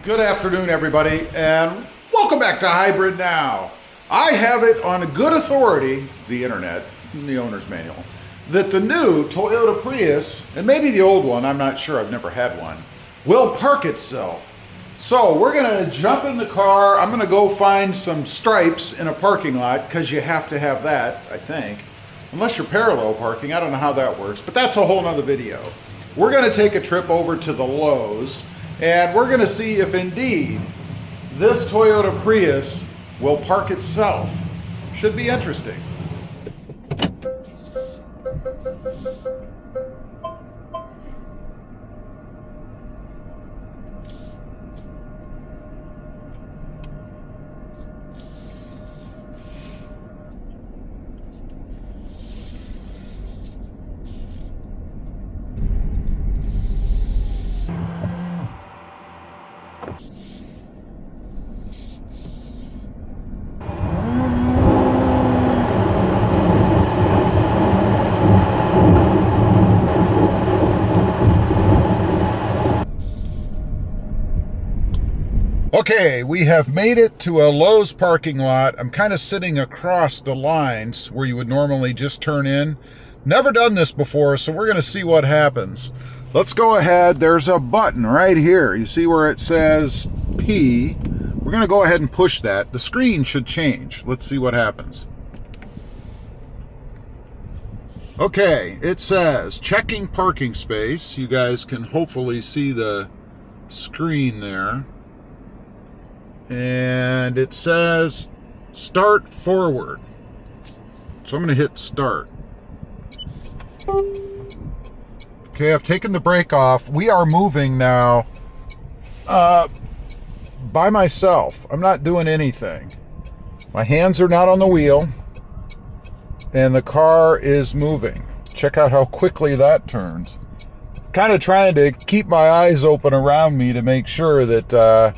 Good afternoon, everybody, and welcome back to Hybrid Now. I have it on good authority, the internet, the owner's manual, that the new Toyota Prius, and maybe the old one, I'm not sure, I've never had one, will park itself. So we're gonna jump in the car. I'm gonna go find some stripes in a parking lot, because you have to have that, I think. Unless you're parallel parking, I don't know how that works, but that's a whole nother video. We're gonna take a trip over to the Lowe's, and we're gonna see if indeed this Toyota Prius will park itself. Should be interesting. Okay, we have made it to a Lowe's parking lot. I'm kind of sitting across the lines where you would normally just turn in. Never done this before, so we're going to see what happens. Let's go ahead. There's a button right here. You see where it says P. We're going to go ahead and push that. The screen should change. Let's see what happens. Okay, it says checking parking space. You guys can hopefully see the screen there. And it says start forward. So I'm going to hit start. Okay, I've taken the brake off. We are moving now by myself. I'm not doing anything. My hands are not on the wheel, and the car is moving. Check out how quickly that turns. Kind of trying to keep my eyes open around me to make sure that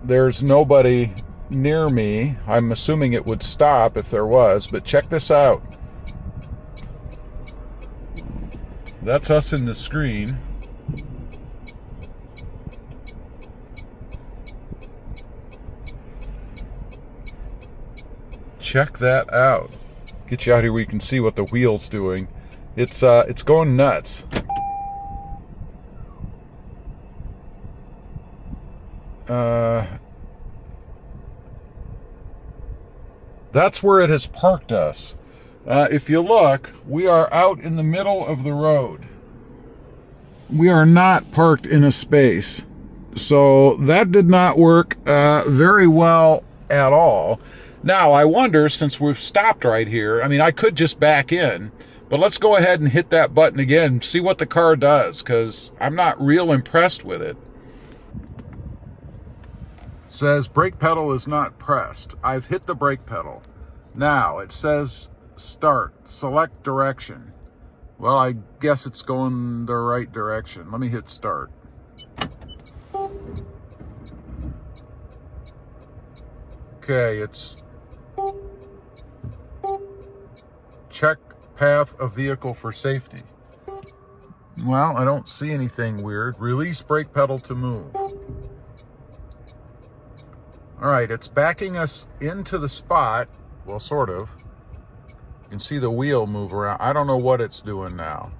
there's nobody near me. I'm assuming it would stop if there was, but check this out. That's us in the screen. Check that out. Get you out here where you can see what the wheel's doing. It's going nuts. That's where it has parked us. If you look, we are out in the middle of the road. We are not parked in a space. So that did not work very well at all. Now, I wonder, since we've stopped right here, I mean, I could just back in, but let's go ahead and hit that button again, see what the car does, because I'm not real impressed with it. Says brake pedal is not pressed. I've hit the brake pedal. Now it says start, select direction. Well, I guess it's going the right direction. Let me hit start. Okay, it's check path of vehicle for safety. Well, I don't see anything weird. Release brake pedal to move. All right, it's backing us into the spot. Well, sort of. You can see the wheel move around. I don't know what it's doing now.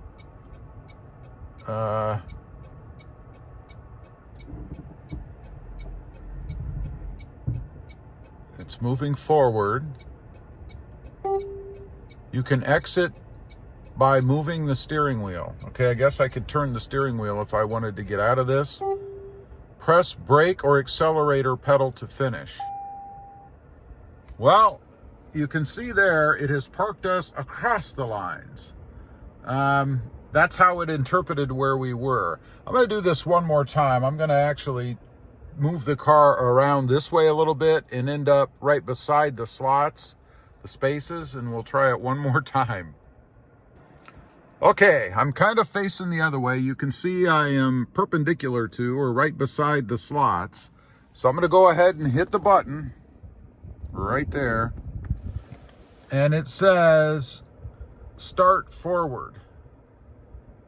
It's moving forward. You can exit by moving the steering wheel. Okay, I guess I could turn the steering wheel if I wanted to get out of this. Press brake or accelerator pedal to finish. Well, you can see there, it has parked us across the lines. That's how it interpreted where we were. I'm going to do this one more time. I'm going to actually move the car around this way a little bit and end up right beside the slots, the spaces, and we'll try it one more time. Okay, I'm kind of facing the other way. You can see I am perpendicular to, or right beside the slots. So I'm going to go ahead and hit the button right there. And it says start forward.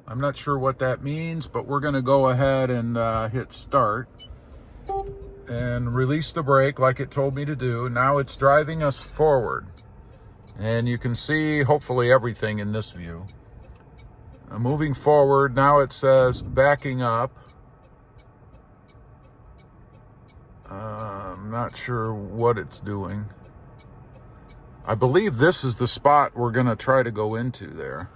I'm not sure what that means, but we're going to go ahead and hit start. and release the brake like it told me to do. Now it's driving us forward. And you can see hopefully everything in this view. Moving forward, now it says backing up. I'm not sure what it's doing. I believe this is the spot we're going to try to go into there.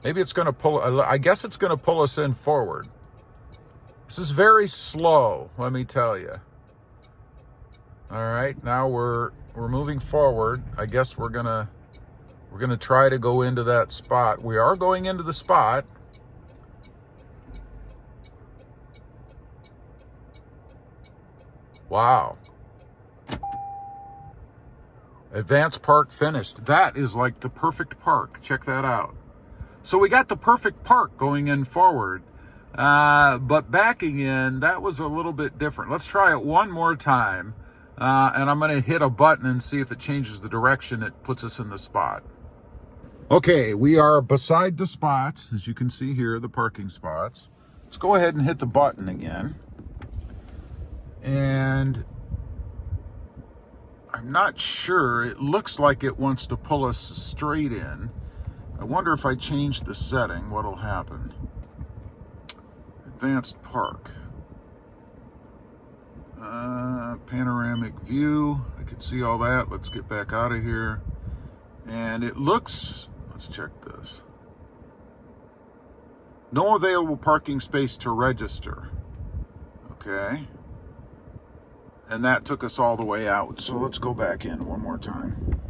Maybe it's going to pull, I guess it's going to pull us in forward. This is very slow, let me tell you. All right, now we're moving forward. I guess we're going to try to go into that spot. We are going into the spot. Wow. Advanced park finished. That is like the perfect park. Check that out. So we got the perfect park going in forward, but backing in, that was a little bit different. Let's try it one more time, and I'm going to hit a button and see if it changes the direction it puts us in the spot. Okay, we are beside the spots, as you can see here, the parking spots. Let's go ahead and hit the button again. And I'm not sure. It looks like it wants to pull us straight in. I wonder if I change the setting, what'll happen. Advanced park. Panoramic view. I can see all that. Let's get back out of here. And it looks, let's check this. No available parking space to register. Okay. And that took us all the way out. So let's go back in one more time.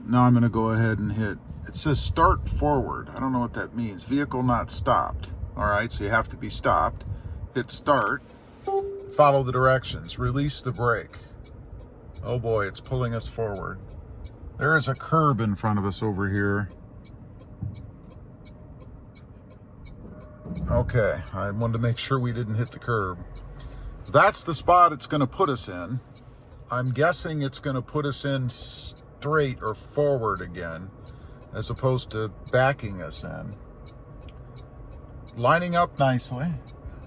Now I'm going to go ahead and hit, it says start forward. I don't know what that means. Vehicle not stopped. All right, so you have to be stopped. Hit start. Follow the directions. Release the brake. Oh boy, it's pulling us forward. There is a curb in front of us over here. Okay, I wanted to make sure we didn't hit the curb. That's the spot it's going to put us in. I'm guessing it's going to put us in straight or forward again, as opposed to backing us in. Lining up nicely.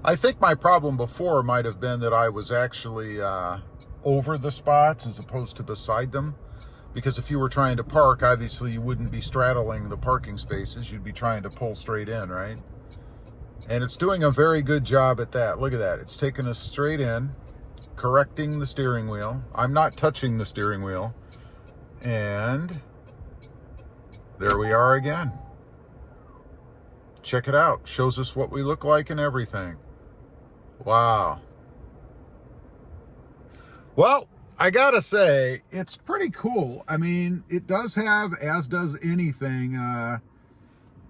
I think my problem before might have been that I was actually over the spots as opposed to beside them. Because if you were trying to park, obviously you wouldn't be straddling the parking spaces. You'd be trying to pull straight in, right? And it's doing a very good job at that. Look at that. It's taking us straight in, correcting the steering wheel. I'm not touching the steering wheel. And there we are again. Check it out. Shows us what we look like and everything. Wow. Well, I gotta say, it's pretty cool. I mean, it does have, as does anything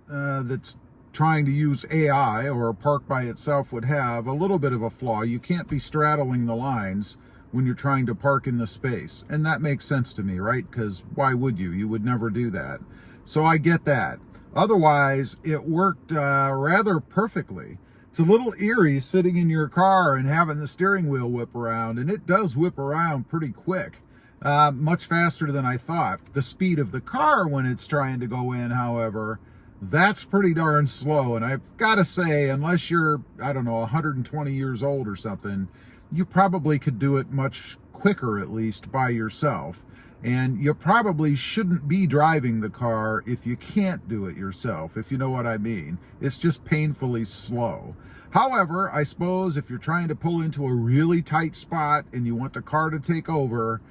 that's trying to use AI or a park by itself would have, a little bit of a flaw. You can't be straddling the lines when you're trying to park in the space. And that makes sense to me, right? Because why would you? You would never do that. So I get that. Otherwise, it worked rather perfectly. It's a little eerie sitting in your car and having the steering wheel whip around, and it does whip around pretty quick, much faster than I thought. The speed of the car when it's trying to go in, however, that's pretty darn slow. And I've got to say, unless you're, I don't know, 120 years old or something, you probably could do it much quicker, at least by yourself. And you probably shouldn't be driving the car if you can't do it yourself, if you know what I mean. It's just painfully slow. However, I suppose if you're trying to pull into a really tight spot and you want the car to take over,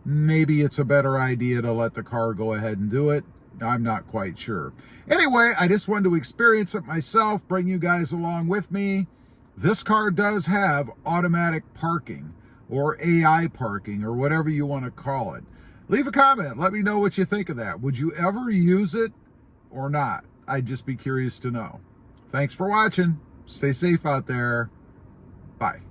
maybe it's a better idea to let the car go ahead and do it. I'm not quite sure. Anyway, I just wanted to experience it myself, bring you guys along with me. This car does have automatic parking or AI parking or whatever you want to call it. Leave a comment. Let me know what you think of that. Would you ever use it or not? I'd just be curious to know. Thanks for watching. Stay safe out there. Bye.